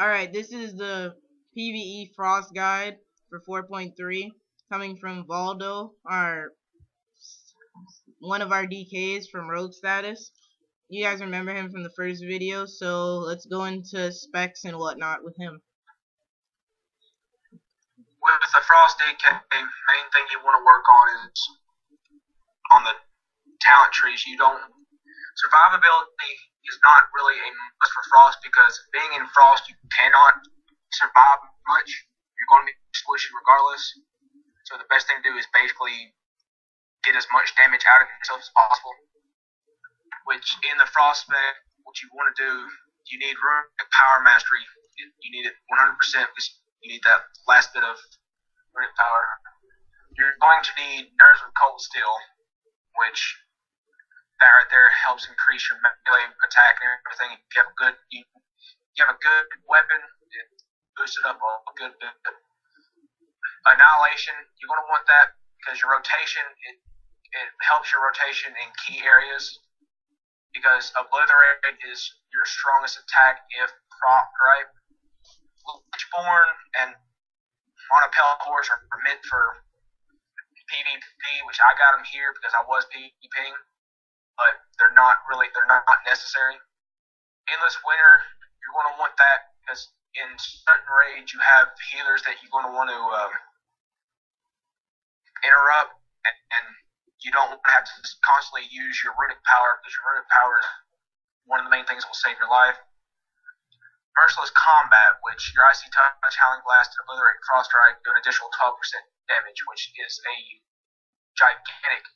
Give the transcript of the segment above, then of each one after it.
Alright, this is the PvE Frost guide for 4.3 coming from Valdo, one of our DKs from Rogue Status. You guys remember him from the first video, so let's go into specs and whatnot with him. With the Frost Dk, main thing you want to work on is on the talent trees. Survivability is not really a must for Frost, because being in Frost you cannot survive much. You're going to be squishy regardless. So the best thing to do is basically get as much damage out of yourself as possible. Which in the Frost spec, what you want to do, you need runic power mastery. You need it 100% because you need that last bit of runic power. You're going to need Nerves of Cold Steel, which that right there helps increase your melee attack and everything. If you have a good weapon, it boosts it up a good bit. Annihilation, you're going to want that because your rotation, it helps your rotation in key areas, because Obliterate is your strongest attack if proc, right? Lichborn and on a Pale Horse are meant for PvP, which I got them here because I was PvPing, but they're not necessary. Endless Winter, you're going to want that because in certain raids you have healers that you're going to want to interrupt, and you don't want to have to constantly use your runic power, because your runic power is one of the main things that will save your life. Merciless Combat, which your Icy Touch, Howling Blast, and Obliterate Frost Strike do an additional 12% damage, which is a gigantic.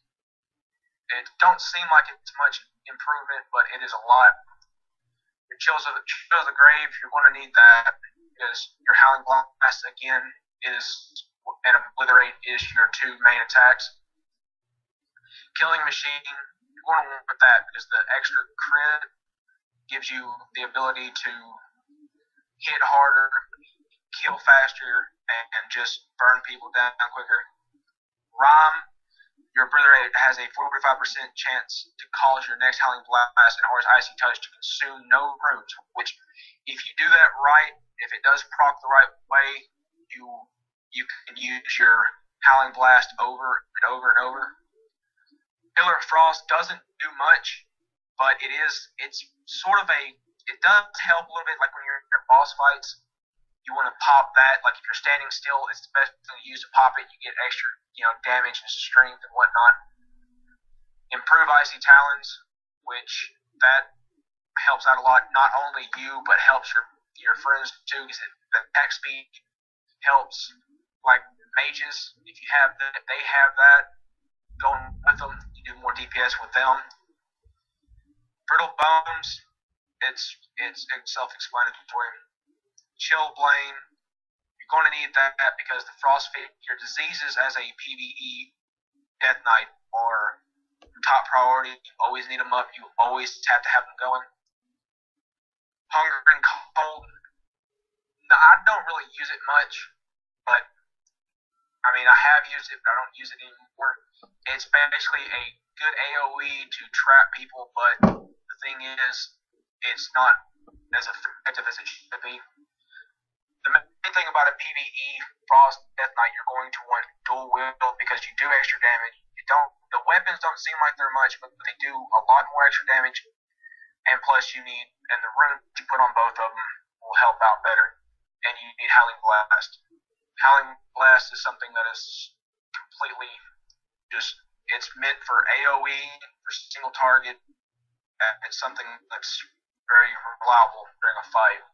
It don't seem like it's much improvement, but it is a lot. Your Chills of the Grave, you're going to need that because your Howling Blast again and Obliterate is your two main attacks. Killing Machine, you're going to want that because the extra crit gives you the ability to hit harder, kill faster, and just burn people down quicker. Rhyme, your Obliterate has a 45% chance to cause your next Howling Blast and Horse Icy Touch to consume no runes, which, if you do that right, if it does proc the right way, you can use your Howling Blast over and over and over. Pillar of Frost doesn't do much, but it does help a little bit, like when you're in boss fights. You want to pop that, like if you're standing still, it's the best thing to use to pop it. You get extra, damage and strength and whatnot. Improve Icy Talons, which that helps out a lot. Not only you, but helps your friends too, because the attack speed helps. Like mages, if you have that, they have that going with them. You do more DPS with them. Brittle Bones, it's self-explanatory. Chill Blame, you're going to need that because the Frost your diseases as a PvE Death Knight are top priority. You always need them up. You always have to have them going. Hunger and Cold, no, I don't really use it much, but I have used it, but I don't use it anymore. It's basically a good AoE to trap people, but the thing is, it's not as effective as it should be. The main thing about a PvE Frost Death Knight, you're going to want dual wield because you do extra damage. The weapons don't seem like they're much, but they do a lot more extra damage. And plus, the runes you put on both of them will help out better. And you need Howling Blast. Howling Blast is something that is completely it's meant for AoE, for single target. It's something that's very reliable during a fight.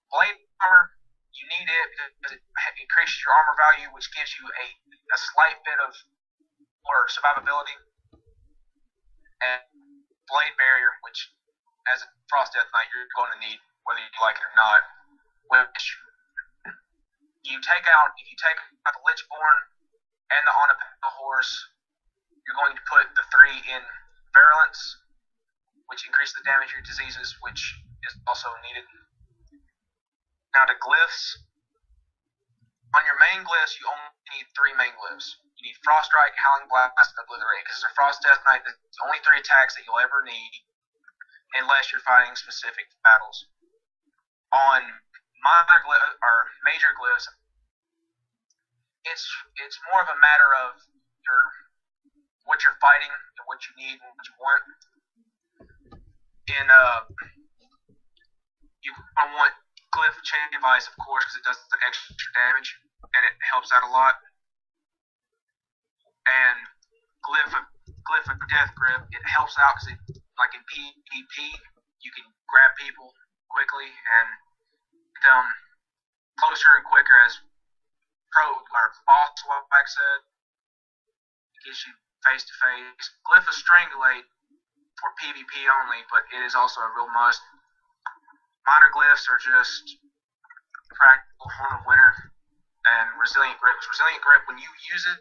Blade Armor, you need it because it increases your armor value, which gives you a slight bit of survivability. And Blade Barrier, which as a Frost Death Knight you're going to need whether you like it or not. Which if you take out the Lichborn and the On a Pale Horse, you're going to put the 3 in Virulence, which increases the damage of your diseases, which is also needed. Now to glyphs. On your main glyphs, you only need 3 main glyphs. You need Frost Strike, Howling Blast, and Obliterate, because the Frost Death Knight is the only 3 attacks that you'll ever need, unless you're fighting specific battles. On minor or major glyphs, it's more of a matter of your what you're fighting and what you need and what you want. You want glyph chain device, of course, because it does the extra damage and it helps out a lot. And glyph of death grip, it helps out because like in PvP, you can grab people quickly and get them closer and quicker, as boss like said. It gets you face to face. Glyph of strangulate for PvP only, but it is also a real must. Minor glyphs are just practical, horn of winter, and resilient grip. Resilient grip, when you use it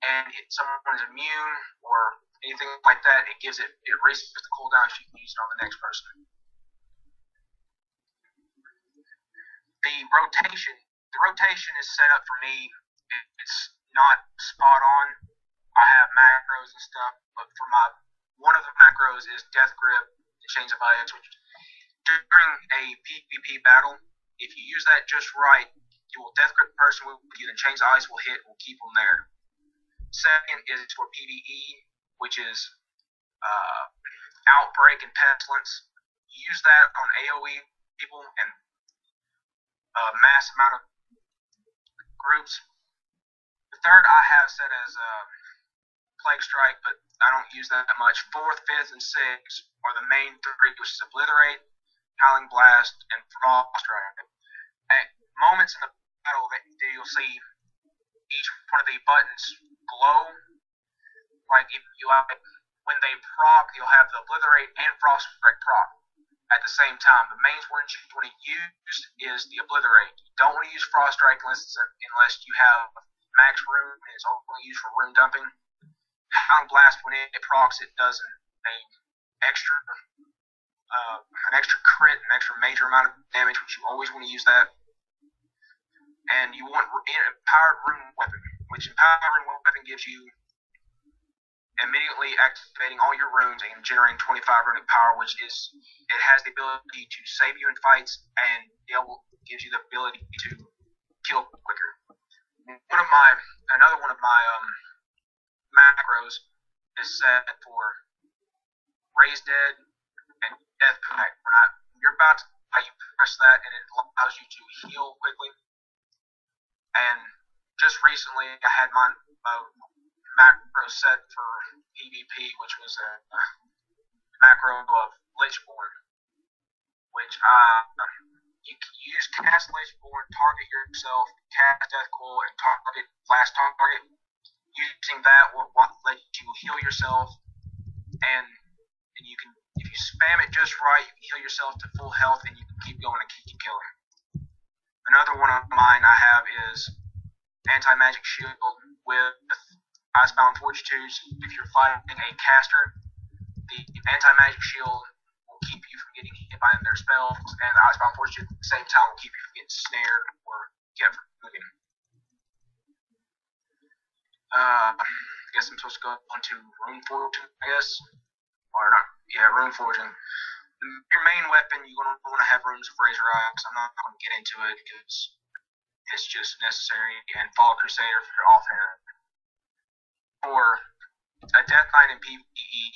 and someone is immune or anything like that, it resets the cooldown so you can use it on the next person. The rotation is set up for me. It's not spot on. I have macros and stuff, but for one of the macros is death grip and chains of ice, which during a PvP battle, if you use that just right, you will death grip the person with you, and chains of ice will hit and will keep them there. Second is for PvE, which is outbreak and pestilence. Use that on AoE people and a mass amount of groups. The third I have set as plague strike, but I don't use that much. Fourth, fifth, and sixth are the main three, which is obliterate, howling blast, and frost strike. At moments in the battle that you'll see each one of the buttons glow. Like when they proc, you'll have the obliterate and frost strike proc at the same time. The main ones you want to use is the obliterate. You don't want to use frost strike unless you have max rune, and it's only used for rune dumping. Howling blast, when it procs, it does an extra crit, an extra major amount of damage, which you always want to use that. And you want empowered rune weapon, which empowered rune weapon gives you immediately activating all your runes and generating 25 runic power, which has the ability to save you in fights, and gives you the ability to kill quicker. Another one of my macros is set for raise dead and death pact. When you're about to die, you press that and it allows you to heal quickly. And just recently I had my macro set for PvP, which was a macro of Lichborn, which you can use cast Lichborn, target yourself, cast Death Coil, and target last target. Using that will let you heal yourself, and you can, if you spam it just right, you can heal yourself to full health, and you can keep going and keep killing. Another one of mine I have is anti-magic shield with Icebound Fortitudes. If you're fighting a caster, the anti-magic shield will keep you from getting hit by their spells, and the Icebound Fortitude at the same time will keep you from getting snared or kept from moving. I guess I'm supposed to go on to Rune Forging, I guess. Or not, yeah, Rune Forging. Your main weapon, you're going to want to have Runes of Razor Eyes. I'm not going to get into it because it's just necessary. And Fall Crusader for your offhand. For a Death Knight in PvE,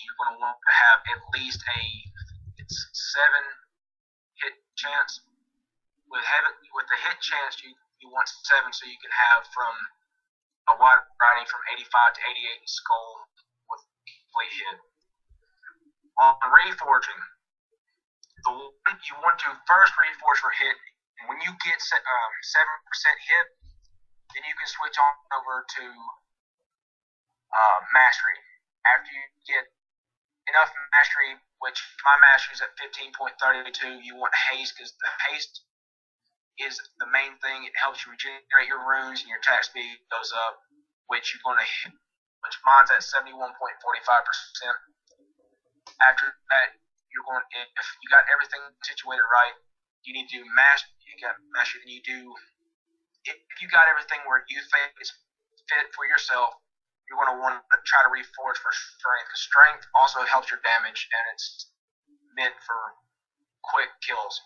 you're going to want to have at least a 7 hit chance. With the hit chance, you want 7 so you can have from a wide variety from 85 to 88 in skull with complete hit. On reforging, the one you want to first reforge for hit, and when you get 7% hit, then you can switch on over to mastery. After you get enough mastery, which my mastery is at 15.32, you want haste, because the haste is the main thing. It helps you regenerate your runes and your attack speed goes up, which mine's at 71.45%. After that, if you got everything situated right, you need to do mastery. You got mastery, then you do. If you got everything where you think it's fit for yourself, you're going to want to try to reforge for strength. Because strength also helps your damage, and it's meant for quick kills.